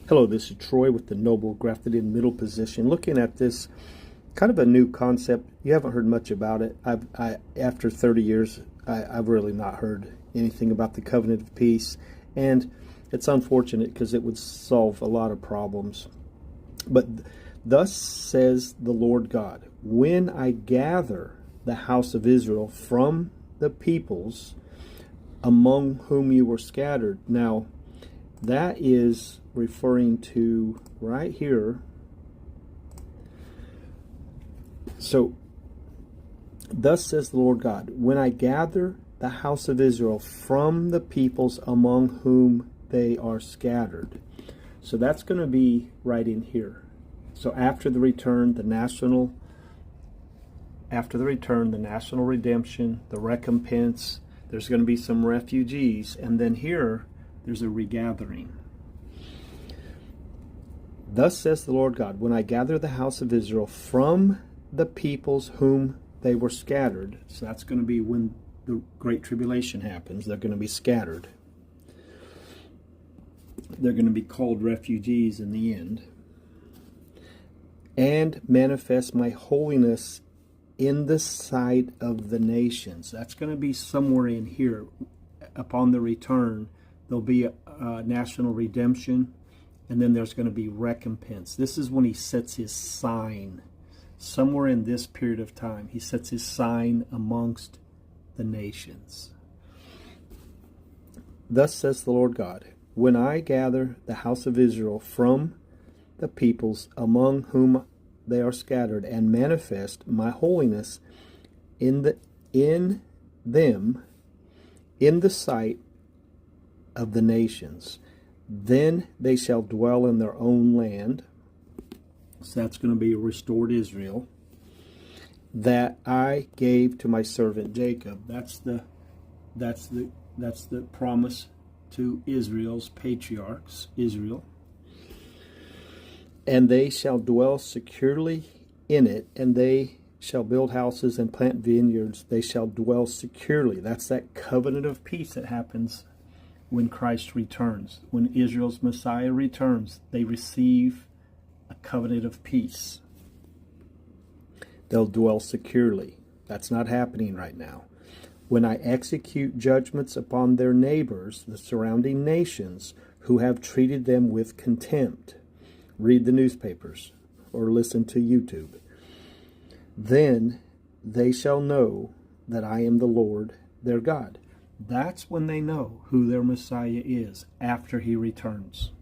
Hello, this is Troy with the Noble Grafted In Middle Position, looking at this kind of a new concept. You haven't heard much about it. After 30 years, I've really not heard anything about the covenant of peace, and it's unfortunate because it would solve a lot of problems. But thus says the Lord God, when I gather the house of Israel from the peoples among whom you were scattered. Now, that is referring to right here. So, thus says the Lord God, when I gather the house of Israel from the peoples among whom they are scattered. So that's going to be right in here. So after the return, the national redemption, the recompense, there's going to be some refugees, and then here there's a regathering. Thus says the Lord God, when I gather the house of Israel from the peoples whom they were scattered. So that's going to be when the Great Tribulation happens. They're going to be scattered. They're going to be called refugees in the end. And manifest my holiness in the sight of the nations. That's going to be somewhere in here. Upon the return, there'll be a national redemption, and then there's going to be recompense. This is when he sets his sign. Somewhere in this period of time, he sets his sign amongst the nations. Thus says the Lord God, when I gather the house of Israel from the peoples among whom they are scattered, and manifest my holiness in them in the sight of the nations, then they shall dwell in their own land. So that's going to be restored Israel, that I gave to my servant Jacob. That's the promise to Israel's patriarchs, Israel. And they shall dwell securely in it, and they shall build houses and plant vineyards. They shall dwell securely. That's that covenant of peace that happens when Christ returns. When Israel's Messiah returns, they receive a covenant of peace. They'll dwell securely. That's not happening right now. When I execute judgments upon their neighbors, the surrounding nations, who have treated them with contempt. Read the newspapers or listen to YouTube. Then they shall know that I am the Lord their God. That's when they know who their Messiah is, after he returns.